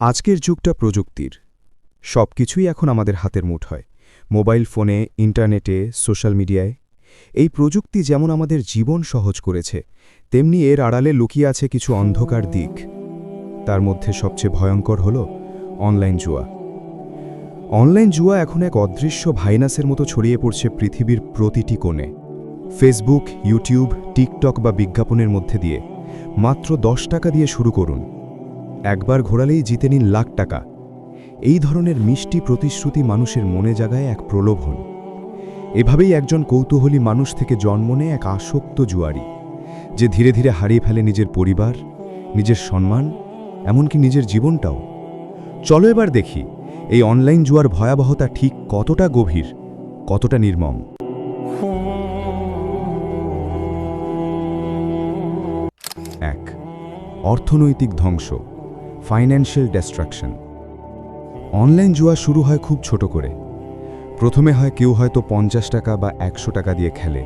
আজকের যুগটা প্রযুক্তির। সবকিছুই এখন আমাদের হাতের মুঠোয়, মোবাইল ফোনে, ইন্টারনেটে, সোশ্যাল মিডিয়ায়। এই প্রযুক্তি যেমন আমাদের জীবন সহজ করেছে, তেমনি এর আড়ালে লুকিয়ে আছে কিছু অন্ধকার দিক। তার মধ্যে সবচেয়ে ভয়ঙ্কর হল অনলাইন জুয়া। অনলাইন জুয়া এখন এক অদৃশ্য ভাইরাসের মতো ছড়িয়ে পড়ছে পৃথিবীর প্রতিটি কোণে। ফেসবুক, ইউটিউব, টিকটক বা বিজ্ঞাপনের মধ্যে দিয়ে মাত্র 10 টাকা দিয়ে শুরু করুন, একবার ঘোরালেই জিতে নিন লাখ টাকা। এই ধরনের মিষ্টি প্রতিশ্রুতি মানুষের মনে জাগায় এক প্রলোভন। এভাবেই একজন কৌতূহলী মানুষ থেকে জন্ম নেয় এক আসক্ত জুয়ারি, যে ধীরে ধীরে হারিয়ে ফেলে নিজের পরিবার, নিজের সম্মান, এমনকি নিজের জীবনটাও। চলো এবার দেখি এই অনলাইন জুয়ার ভয়াবহতা ঠিক কতটা গভীর, কতটা নির্মম। 1. অর্থনৈতিক ধ্বংস, ফাইন্যান্সিয়াল ডিস্ট্রাকশন। অনলাইন জুয়া শুরু হয় খুব ছোট করে। প্রথমে হয় কেউ হয়তো 50 টাকা বা 100 টাকা দিয়ে খেলে,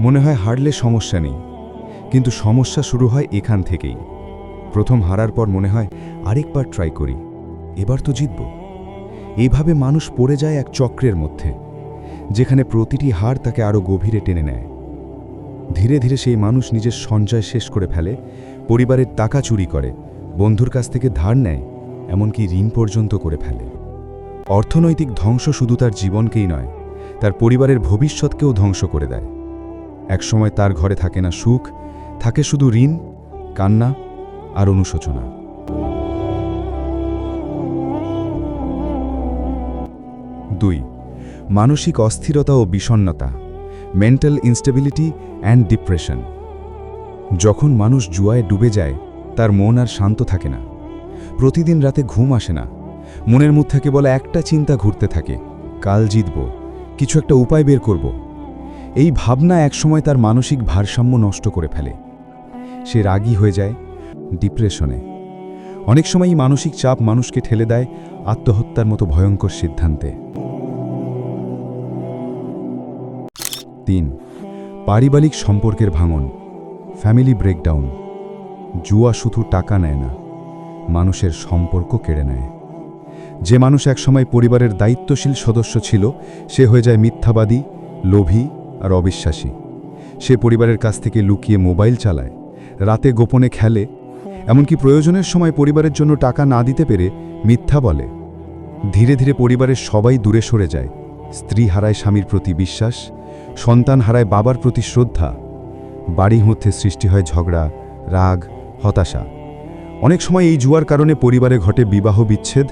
মনে হয় হারলে সমস্যা নেই। কিন্তু সমস্যা শুরু হয় এখান থেকেই। প্রথম হারার পর মনে হয় আরেকবার ট্রাই করি, এবার তো জিতব। এইভাবে মানুষ পড়ে যায় এক চক্রের মধ্যে, যেখানে প্রতিটি হার তাকে আরও গভীরে টেনে নেয়। ধীরে ধীরে সেই মানুষ নিজের সঞ্চয় শেষ করে ফেলে, পরিবারের টাকা চুরি করে, বন্ধুর কাছ থেকে ধার নেয়, এমনকি ঋণ পর্যন্ত করে ফেলে। অর্থনৈতিক ধ্বংস শুধু তার জীবনকেই নয়, তার পরিবারের ভবিষ্যৎকেও ধ্বংস করে দেয়। একসময় তার ঘরে থাকে না সুখ, থাকে শুধু ঋণ, কান্না আর অনুশোচনা। 2. মানসিক অস্থিরতা ও বিষণ্ণতা, মেন্টাল ইনস্টেবিলিটি অ্যান্ড ডিপ্রেশন। যখন মানুষ জুয়ায় ডুবে যায়, তার মন আর শান্ত থাকে না। প্রতিদিন রাতে ঘুম আসে না, মনের মধ্যে কেবল একটা চিন্তা ঘুরতে থাকে, কাল জিতব, কিছু একটা উপায় বের করব। এই ভাবনা একসময় তার মানসিক ভারসাম্য নষ্ট করে ফেলে। সে রাগী হয়ে যায়, ডিপ্রেশনে। অনেক সময়ই মানসিক চাপ মানুষকে ঠেলে দেয় আত্মহত্যার মতো ভয়ঙ্কর সিদ্ধান্তে। 3. পারিবারিক সম্পর্কের ভাঙন, ফ্যামিলি ব্রেকডাউন। জুয়া শুধু টাকা নেয় না, মানুষের সম্পর্ক কেড়ে নেয়। যে মানুষ একসময় পরিবারের দায়িত্বশীল সদস্য ছিল, সে হয়ে যায় মিথ্যাবাদী, লোভী আর অবিশ্বাসী। সে পরিবারের কাছ থেকে লুকিয়ে মোবাইল চালায়, রাতে গোপনে খেলে, এমনকি প্রয়োজনের সময় পরিবারের জন্য টাকা না দিতে পেরে মিথ্যা বলে। ধীরে ধীরে পরিবারের সবাই দূরে সরে যায়। স্ত্রী হারায় স্বামীর প্রতি বিশ্বাস, সন্তান হারায় বাবার প্রতি শ্রদ্ধা। বাড়ির মধ্যে সৃষ্টি হয় ঝগড়া, রাগ, হতাশা। অনেক সময় এই জুয়ার কারণে পরিবারে ঘটে বিবাহ বিচ্ছেদ,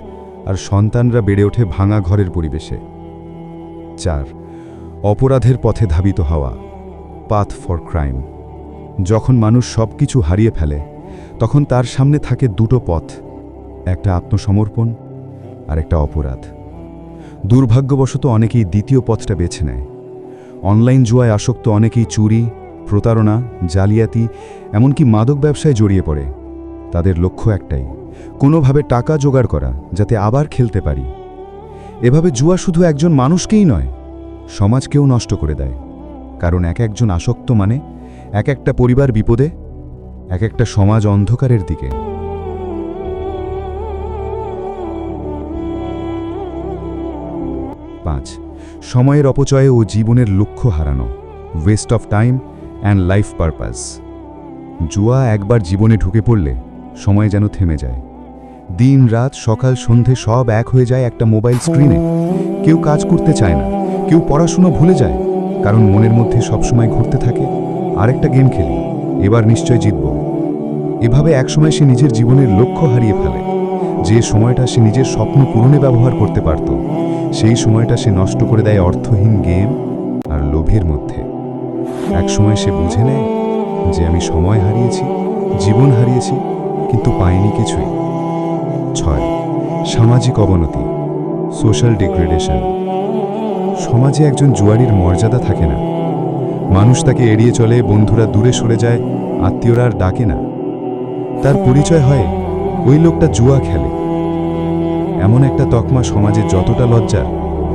আর সন্তানরা বেড়ে ওঠে ভাঙা ঘরের পরিবেশে। 4. অপরাধের পথে ধাবিত হওয়া, পাথ ফর ক্রাইম। যখন মানুষ সবকিছু হারিয়ে ফেলে, তখন তার সামনে থাকে দুটো পথ, একটা আত্মসমর্পণ আর একটা অপরাধ। দুর্ভাগ্যবশত অনেকেই দ্বিতীয় পথটা বেছে নেয়। অনলাইন জুয়ায় আসক্ত অনেকেই চুরি, প্রতারণা, জালিয়াতি, এমনকি মাদক ব্যবসায় জড়িয়ে পড়ে। তাদের লক্ষ্য একটাই, কোনোভাবে টাকা জোগাড় করা, যাতে আবার খেলতে পারি। এভাবে জুয়া শুধু একজন মানুষকেই নয়, সমাজকেও নষ্ট করে দেয়। কারণ এক একজন আসক্ত মানে এক একটা পরিবার বিপদে, এক একটা সমাজ অন্ধকারের দিকে। 5. সময়ের অপচয়ে ও জীবনের লক্ষ্য হারানো, West of time and life purpose. জুয়া একবার জীবনে ঢুকে পড়লে সময় যেন থেমে যায়। দিন রাত, সকাল সন্ধে সব এক হয়ে যায় একটা মোবাইল স্ক্রিনে। কেউ কাজ করতে চায় না, কেউ পড়াশুনো ভুলে যায়, কারণ মনের মধ্যে সবসময় ঘুরতে থাকে আরেকটা গেম খেলি, এবার নিশ্চয় জিতব। এভাবে একসময় সে নিজের জীবনের লক্ষ্য হারিয়ে ফেলে। যে সময়টা সে নিজের স্বপ্ন পূরণে ব্যবহার করতে পারত, সেই সময়টা সে নষ্ট করে দেয় অর্থহীন গেম আর লোভের মধ্যে। একসময় সে বুঝে নেয় যে আমি সময় হারিয়েছি, জীবন হারিয়েছি, কিন্তু পাইনি কিছুই। 6. সামাজিক অবনতি, সোশ্যাল ডিগ্রেডেশন। সমাজে একজন জুয়ারির মর্যাদা থাকে না। মানুষ তাকে এড়িয়ে চলে, বন্ধুরা দূরে সরে যায়, আত্মীয়রা আর ডাকে না। তার পরিচয় হয় ওই লোকটা জুয়া খেলে। এমন একটা তকমা সমাজে যতটা লজ্জার,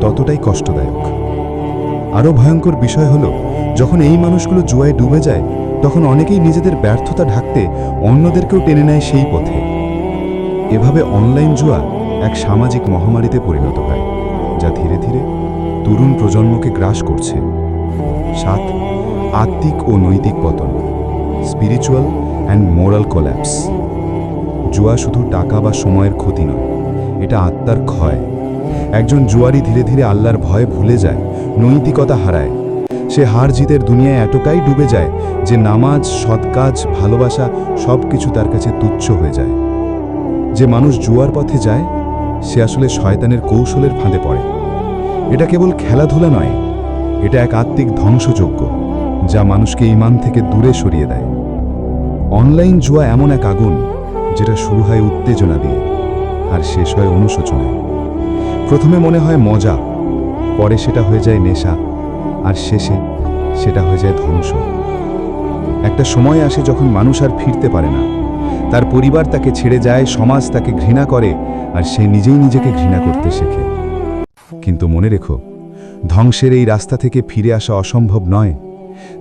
ততটাই কষ্টদায়ক। আরও ভয়ঙ্কর বিষয় হলো, যখন এই মানুষগুলো জুয়ায় ডুবে যায়, তখন অনেকেই নিজেদের ব্যর্থতা ঢাকতে অন্যদেরকেও টেনে নেয় সেই পথে। এভাবে অনলাইন জুয়া এক সামাজিক মহামারীতে পরিণত হয়, যা ধীরে ধীরে তরুণ প্রজন্মকে গ্রাস করছে। 7. আত্মিক ও নৈতিক পতন, স্পিরিচুয়াল অ্যান্ড মোরাল কোল্যাপস। জুয়া শুধু টাকা বা সময়ের ক্ষতি নয়, এটা আত্মার ক্ষয়। একজন জুয়ারি ধীরে ধীরে আল্লাহর ভয় ভুলে যায়, নৈতিকতা হারায়। সে হার জিতের দুনিয়ায় এতটাই ডুবে যায় যে নামাজ, সৎকাজ, ভালোবাসা সব কিছু তার কাছে তুচ্ছ হয়ে যায়। যে মানুষ জুয়ার পথে যায় সে আসলে শয়তানের কৌশলের ফাঁদে পড়ে। এটা কেবল খেলাধুলা নয়, এটা এক আত্মিক ধ্বংসযজ্ঞ যা মানুষকে ঈমান থেকে দূরে সরিয়ে দেয়। অনলাইন জুয়া এমন এক আগুন যেটা শুরু হয় উত্তেজনা দিয়ে আর শেষ হয় অনুশোচনায়। প্রথমে মনে হয় মজা, পরে সেটা হয়ে যায় নেশা, আর শেষে সেটা হয়ে যায় ধ্বংস। একটা সময় আসে যখন মানুষ আর ফিরতে পারে না। তার পরিবার তাকে ছেড়ে যায়, সমাজ তাকে ঘৃণা করে, আর সে নিজেই নিজেকে ঘৃণা করতে শেখে। কিন্তু মনে রেখো, ধ্বংসের এই রাস্তা থেকে ফিরে আসা অসম্ভব নয়।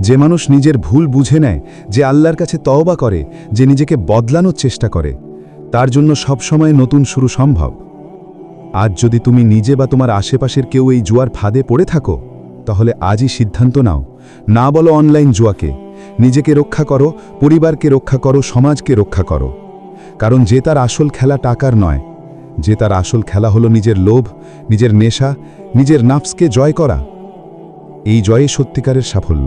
যে মানুষ নিজের ভুল বুঝে নেয়, যে আল্লাহর কাছে তওবা করে, যে নিজেকে বদলানোর চেষ্টা করে, তার জন্য সবসময় নতুন শুরু সম্ভব। আজ যদি তুমি নিজে বা তোমার আশেপাশের কেউ এই জুয়ার ফাঁদে পড়ে থাকো, তাহলে আজই সিদ্ধান্ত নাও, না বলো অনলাইন জুয়াকে। নিজেকে রক্ষা করো, পরিবারকে রক্ষা করো, সমাজকে রক্ষা করো। কারণ যে তার আসল খেলা টাকার নয়, যে তার আসল খেলা হলো নিজের লোভ, নিজের নেশা, নিজের নাফসকে জয় করা। এই জয়ে সত্যিকারের সাফল্য।